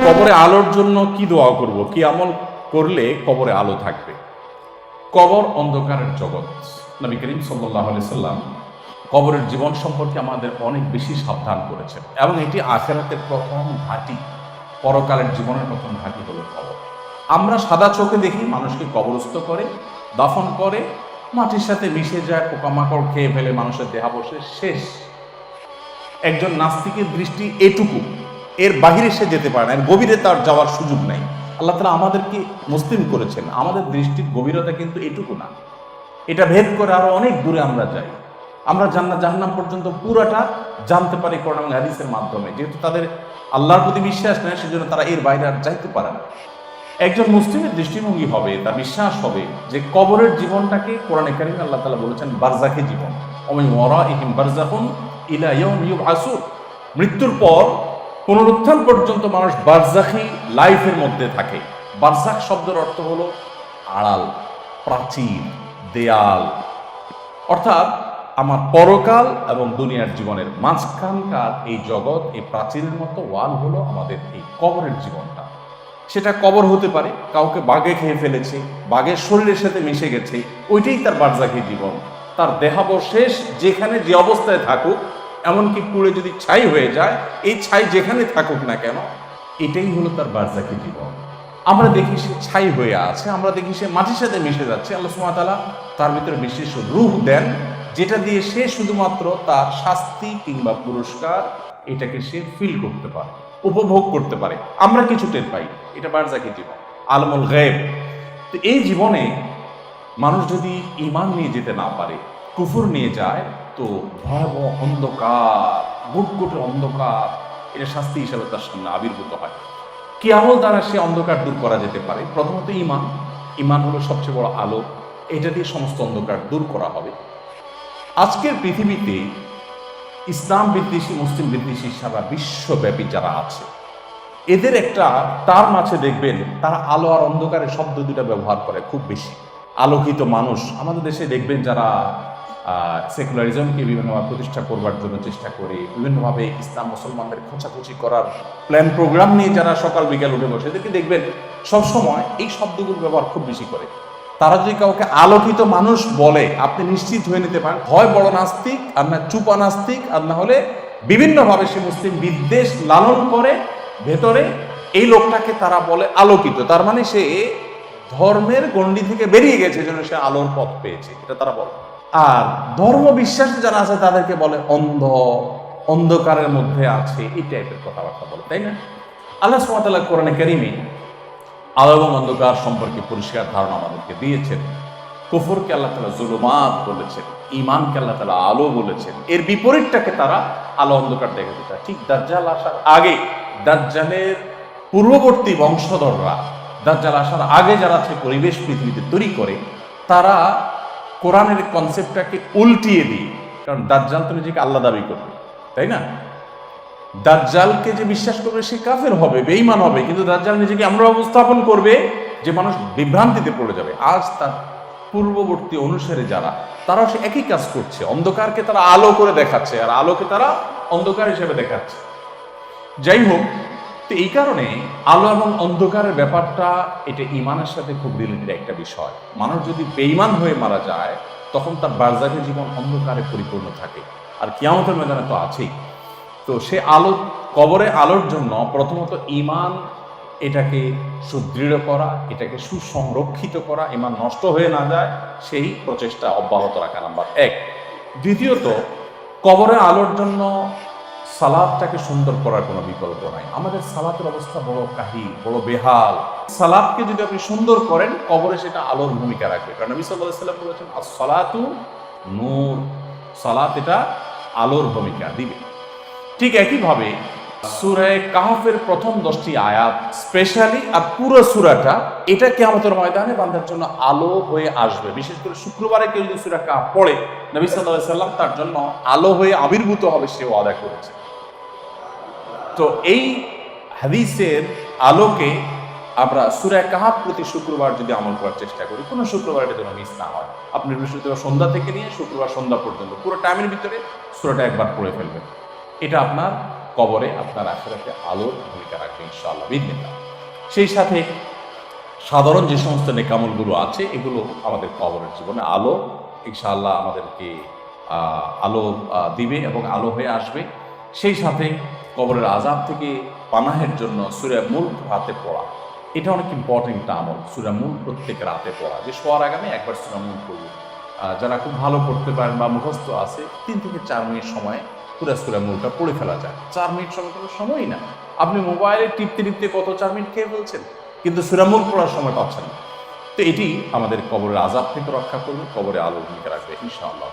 কবরে আলোর জন্য কি দোয়া করব, কি আমল করলে কবরে আলো থাকবে? কবর অন্ধকারের জগৎ। নবী করিম সাল্লাল্লাহু আলাইহি সাল্লাম কবরের জীবন সম্পর্কে আমাদের অনেক বেশি সাবধান করেছেন, এবং এটি আখিরাতের প্রথম ঘাঁটি, পরকালের জীবনের প্রথম ঘাঁটি হলো কবর। আমরা সাদা চোখে দেখি মানুষকে কবরস্থ করে, দাফন করে, মাটির সাথে মিশে যায়, পোকামাকড় খেয়ে ফেলে, মানুষের দেহাবশেষ শেষ। একজন নাস্তিকের দৃষ্টি এটুকু, এর বাহিরে সে যেতে পারে না, এর গভীরে তার যাওয়ার সুযোগ নাই। আল্লাহ তাআলা আমাদেরকে মুসলিম করেছেন, আমাদের দৃষ্টির গভীরতা কিন্তু এটুকু না, এটা ভেদ করে আরো অনেক দূরে আমরা যাই। আমরা জান্নাত জাহান্নাম পর্যন্ত পুরাটা জানতে পারি কোরআন এবং হাদিসের মাধ্যমে, যেহেতু তাদের আল্লাহর প্রতি বিশ্বাস নেই, সেজন্য তারা এর বাইরে আর যাইতে পারে না। একজন মুসলিমের দৃষ্টিভঙ্গি হবে, তার বিশ্বাস হবে যে কবরের জীবনটাকে কোরআনে কারিমে আল্লাহ তাআলা বলেছেন বারজাখী জীবন, ওমিন ওয়ারাইহিম বারজাখুন ইলা ইয়াউমি ইউবআসুন। মৃত্যুর পর পুনরুত্থান পর্যন্ত মানুষ বারজাখী লাইফের মধ্যে থাকে। বারজাখ শব্দের অর্থ হলো আড়াল, প্রাচীর, দেয়াল, অর্থাৎ আমার পরকাল এবং দুনিয়ার জীবনের মাঝখানকার এই জগৎ, এই প্রাচীরের মতো ওয়াল হলো আমাদের এই কবরের জীবনটা। সেটা কবর হতে পারে, কাউকে বাঘে খেয়ে ফেলেছে, বাঘের শরীরের সাথে মিশে গেছে, ওইটাই তার বারজাখী জীবন। তার দেহাবশেষ যেখানে যে অবস্থায় থাকুক, এমনকি পুড়ে যদি ছাই হয়ে যায়, এই ছাই যেখানে থাকুক না কেন, এটাই হলো তার বারজাখী জীবন। আমরা দেখি সে ছাই হয়ে আছে, আমরা দেখি সে মাটির সাথে মিশে যাচ্ছে। আল্লাহ সুবহানাহু ওয়া তাআলা তার ভিতরে বিশেষ রূহ দেন, যেটা দিয়ে সে শুধুমাত্র তার শাস্তি কিংবা পুরস্কার এটাকে সে ফিল করতে পারে, উপভোগ করতে পারে। আমরা কিছু টের পাই, এটা বারজাখী জীবন, আলমুল গায়ব। তো এই জীবনে মানুষ যদি ঈমান নিয়ে যেতে না পারে, কুফর নিয়ে যায়, তো ভয়াবহ অন্ধকার, গুটগুটে অন্ধকার, এটা শাস্তি হিসাবে তার সামনে আবির্ভূত হয়। কি আমল দ্বারা সে অন্ধকার দূর করা যেতে পারে? প্রথমত ঈমান। ঈমান হলো সবচেয়ে বড় আলো, এটা দিয়ে সমস্ত অন্ধকার দূর করা হবে। আজকের পৃথিবীতে ইসলাম বিদ্বেষী, মুসলিম বিদ্বেষী সারা বিশ্বব্যাপী যারা আছে, এদের একটা টার্ম আছে, দেখবেন তারা আলো আর অন্ধকারের শব্দ দুটা ব্যবহার করে খুব বেশি। আলোকিত মানুষ আমাদের দেশে দেখবেন যারা সেকুলারিজমকে বিভিন্নভাবে প্রতিষ্ঠা করবার জন্য চেষ্টা করে, বিভিন্নভাবে ইসলাম মুসলমানদের খোঁচাখুচি করার প্ল্যান প্রোগ্রাম নিয়ে যারা সকাল বিকাল উঠে বসে, এদেরকে দেখবেন সবসময় এই শব্দগুলো ব্যবহার খুব বেশি করে। তারা যদি কাউকে আলোকিত মানুষ বলে, আপনি নিশ্চিত হয়ে নিতে পারেন হয় বড় নাস্তিক, আর না চুপা নাস্তিক, আর না হলে বিভিন্নভাবে সে মুসলিম বিদ্বেষ লালন করে ভেতরে। এই লোকটাকে তারা বলে আলোকিত, তার মানে সে ধর্মের গণ্ডি থেকে বেরিয়ে গেছে, যেন সে আলোর পথ পেয়েছে, এটা তারা বলে। আর ধর্ম বিশ্বাস যারা আছে তাদেরকে বলে অন্ধ, অন্ধকারের মধ্যে আছে, এই টাইপের কথাবার্তা বলে, তাই না? আল্লাহ সুবহানাহু ওয়া তাআলা কোরআনে কারীমে আলো এবং অন্ধকার সম্পর্কে পরিষ্কার ধারণা আমাদেরকে দিয়েছেন। কুফরকে আল্লাহ তাআলা জুলুমাত বলেছেন, ঈমানকে আল্লাহ তাআলা আলো বলেছেন। এর বিপরীতটাকে তারা আলো অন্ধকার দেখাতে চায়। ঠিক দাজ্জাল আসার আগে, দাজ্জালের পূর্ববর্তী বংশধররা, দাজ্জাল আসার আগে যারা আছে পরিবেশ পৃথিবীতে তৈরি করে, তারা কোরআনের কনসেপ্টটাকে উল্টিয়ে দিয়ে, কারণ দাজ্জাল তো নিজেকে আল্লাহ দাবি করবে, তাই না? দাজ্জালকে যে বিশ্বাস করবে সে কাফের হবে, বেঈমান হবে, কিন্তু দাজ্জাল নিজেকে আমরা উপস্থাপন করবে যে মানুষ বিভ্রান্তিতে পড়ে যাবে। আজ তার পূর্ববর্তী অনুসারে যারা, তারাও সে একই কাজ করছে, অন্ধকারকে তারা আলো করে দেখাচ্ছে, আর আলোকে তারা অন্ধকার হিসেবে দেখাচ্ছে। যাই হোক, তো এই কারণে আলো এবং অন্ধকারের ব্যাপারটা, এটা ঈমানের সাথে খুব রিলেটেড একটা বিষয়। মানুষ যদি বেঈমান হয়ে মারা যায়, তখন তার বারজাখী জীবন অন্ধকারে পরিপূর্ণ থাকে, আর কিয়ামতের ময়দানে তো আছেই। তো সে আলো, কবরে আলোর জন্য প্রথমত ঈমান, এটাকে সুদৃঢ় করা, এটাকে সুসংরক্ষিত করা, ঈমান নষ্ট হয়ে না যায় সেই প্রচেষ্টা অব্যাহত রাখা নাম্বার এক। দ্বিতীয়ত, কবরে আলোর জন্য সালাদটাকে সুন্দর করার কোনো বিকল্প নাই। আমাদের সালাতের অবস্থা বড় কাহিল, বড় বেহাল। সালাদকে যদি আপনি সুন্দর করেন, কবরে সেটা আলোর ভূমিকা রাখবে, কারণ নবী সাল্লাল্লাহু আলাইহি ওয়াসাল্লাম বলেছেন আস-সালাতু নূর, সালাত এটা আলোর ভূমিকা দিবে। ঠিক একইভাবে সূরা কাহফের প্রথম 10টি আয়াত স্পেশালি, আর পুরো সূরাটা, এটা কিয়ামতের ময়দানে বান্দার জন্য আলো হয়ে আসবে। বিশেষ করে শুক্রবারে কেউ যদি সূরা কাহফ পড়ে, নবী সাল্লাল্লাহু আলাইহি ওয়াসাল্লাম তার জন্য আলো হয়ে আবির্ভূত হবে, সে ওয়াদা করেছে। তো এই হাদিসের আলোকে আমরা সূরা কাহফ প্রতি শুক্রবার যদি আমল করার চেষ্টা করি, কোনো শুক্রবার এটা যেন মিস না হয়। আপনি বৃহস্পতিবার সন্ধ্যা থেকে নিয়ে শুক্রবার সন্ধ্যা পর্যন্ত পুরো টাইমের ভিতরে সূরাটা একবার পড়ে ফেলবেন। এটা আপনার কবরে আপনার আখিরাতে আলোর ভূমিকা রাখবে ইনশাআল্লাহ বিদিনিল্লাহ। সেই সাথে সাধারণ যে সমস্ত নেকামলগুলো আছে এগুলো আমাদের কবরের জীবনে আলো ইনশাআল্লাহ আমাদেরকে আলো দিবে এবং আলো হয়ে আসবে। সেই সাথে কবরের আযাব থেকে পানাহের জন্য সূরা মুলক রাতে পড়া, এটা অনেক ইম্পর্টেন্ট আমল। সূরা মুলক প্রত্যেক রাতে পড়া, যে শোয়ার আগে আমি একবার সূরা মুলক পড়ব। যারা খুব ভালো পড়তে পারেন বা মুখস্থ আছে 3 থেকে 4 মিনিট সময় পুরো সূরা মুলকটা পড়ে ফেলা যায়। 4 মিনিট সময় কোনো সময়ই না। আপনি মোবাইলে টিপতে টিপতে কত 4 মিনিট খেয়ে ফেলছেন, কিন্তু সূরা মুলক পড়ার সময় পাচ্ছেন না। তো এটি আমাদের কবরের আযাব থেকে রক্ষা করবে, কবরে আলো ভূমিকা রাখবে ইনশাআল্লাহ।